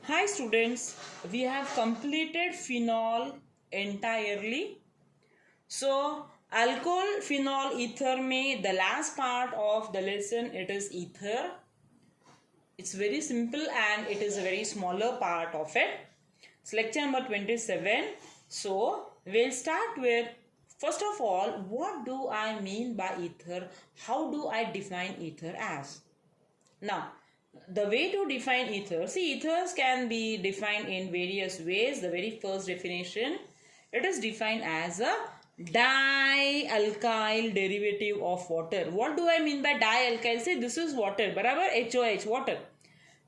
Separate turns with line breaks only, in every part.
Hi students, we have completed phenol entirely. So alcohol, phenol, ether में the last part of the lesson it is ether. It's very simple and it is a very smaller part of it. It's lecture number 27. So we'll start with first of all, what do I mean by ether? How do I define ether as? Now, the way to define ethers, see ethers can be defined in various ways. The very first definition, it is defined as a dialkyl derivative of water. What do I mean by dialkyl? See, this is water, बराबर HOH, water.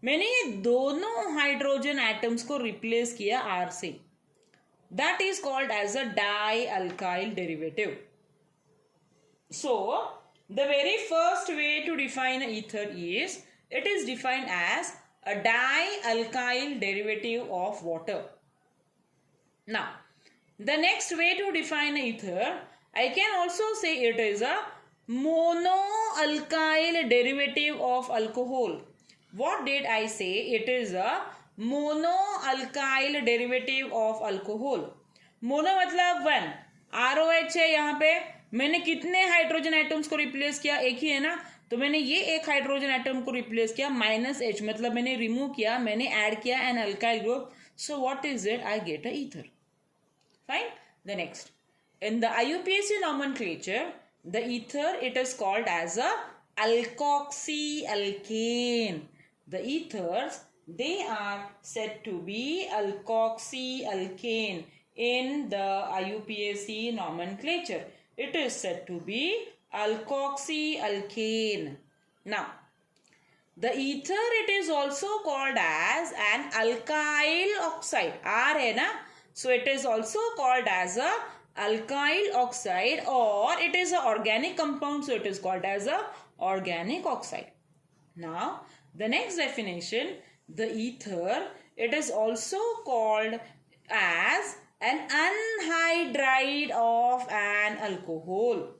मैंने ये दोनों hydrogen atoms को replace किया R से. That is called as a dialkyl derivative. So, the very first way to define ether is, it is defined as a dialkyl derivative of water. Now, the next way to define ether, I can also say it is a monoalkyl derivative of alcohol. What did I say? It is a monoalkyl derivative of alcohol. Mono मतलब one, ROH है यहाँ पे. मैंने कितने hydrogen atoms को replace किया? एक ही है ना. तो मैंने ये एक हाइड्रोजन एटम को रिप्लेस किया -H, मतलब मैंने रिमूव किया, मैंने ऐड किया an alkyl group. So what is it? I get a ether. Fine. The next, in the IUPAC nomenclature, the ether it is called as a alkoxyalkane. The ethers, they are said to be alkoxyalkane in the IUPAC nomenclature. It is said to be alkoxyalkane. Now, the ether it is also called as an alkyl oxide. R है ना? So it is also called as a alkyl oxide, or it is an organic compound, so it is called as a organic oxide. Now, the next definition, the ether, it is also called as an anhydride of an alcohol.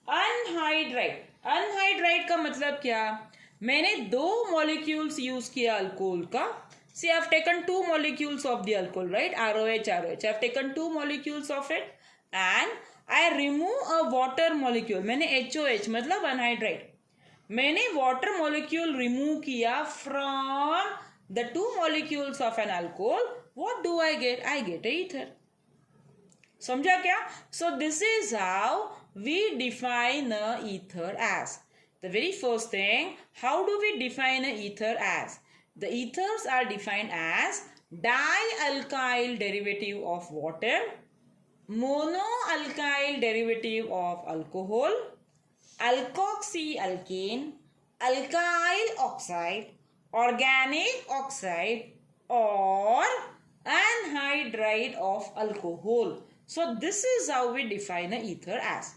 Anhydride. Anhydride का मतलब क्या? मैंने दो molecules use किया alcohol का. See, I have taken two molecules of the alcohol, right? ROH, ROH. I have taken two molecules of it and I remove a water molecule. मैंने HOH मतलब anhydride. मैंने water molecule remove किया from the two molecules of an alcohol. What do I get? I get a ether. समझा क्या? So this is how we define a ether as. The very first thing, how do we define a ether as? The ethers are defined as dialkyl derivative of water, monoalkyl derivative of alcohol, alkoxyalkane, alkyl oxide, organic oxide, or anhydride of alcohol. So this is how we define a ether as.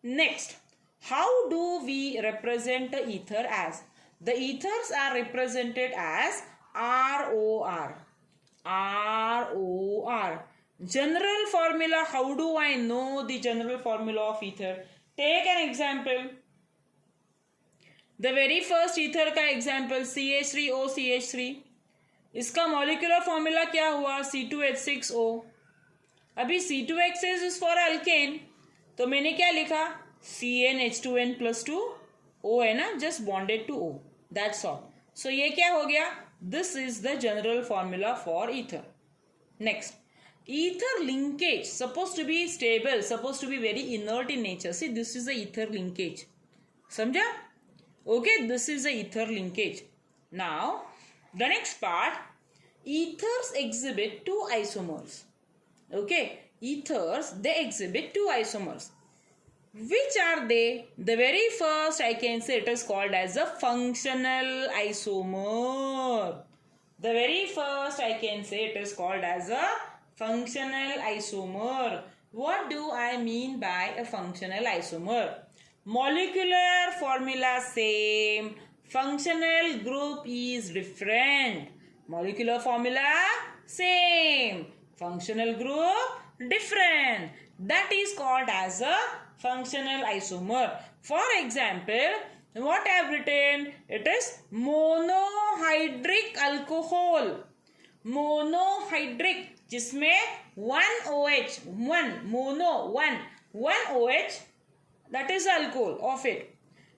Next, how do we represent the ether as? The ethers are represented as ROR. ROR. General formula. How do I know the general formula of ether? Take an example. The very first ether का example CH3OCH3. इसका molecular formula क्या हुआ? C2H6O. अभी C2H6 is for alkane. तो मैंने क्या लिखा? CnH2n plus 2. O है ना? Just bonded to O. That's all. So ये क्या हो गया? This is the general formula for ether. Next, ether linkage supposed to be stable, supposed to be very inert in nature. See, this is the ether linkage. समझा? Okay, this is the ether linkage. Now, the next part, ethers exhibit two isomers. Okay, ethers, they exhibit two isomers. Which are they? The very first I can say it is called as a functional isomer. The very first I can say it is called as a functional isomer. What do I mean by a functional isomer? Molecular formula same, functional group is different. Molecular formula same, functional group different. That is called as a functional isomer. For example, what I have written? It is monohydric alcohol. Monohydric जिसमें one OH, one OH, that is alcohol of it.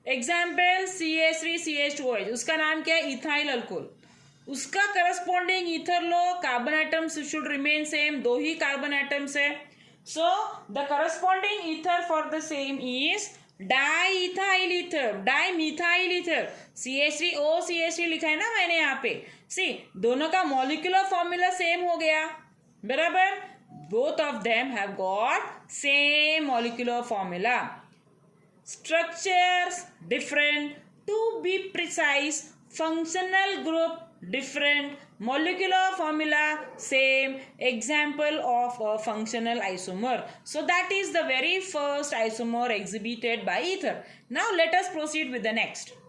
Example CH3CH2OH, उसका नाम क्या है? Ethyl alcohol. उसका corresponding ether लो, carbon atoms should remain same, 2 ही carbon atoms है. So the corresponding ether for the same is diethyl ether, dimethyl ether. CH3O CH3 लिखा है ना मैंने यहाँ पे. सी दोनों का मॉलिक्यूलर फॉर्मूला सेम हो गया, बराबर. Both of them have got same molecular formula. Structures different, to be precise, functional group different, molecular formula same. Example of a functional isomer. So that is the very first isomer exhibited by ether. Now let us proceed with the next.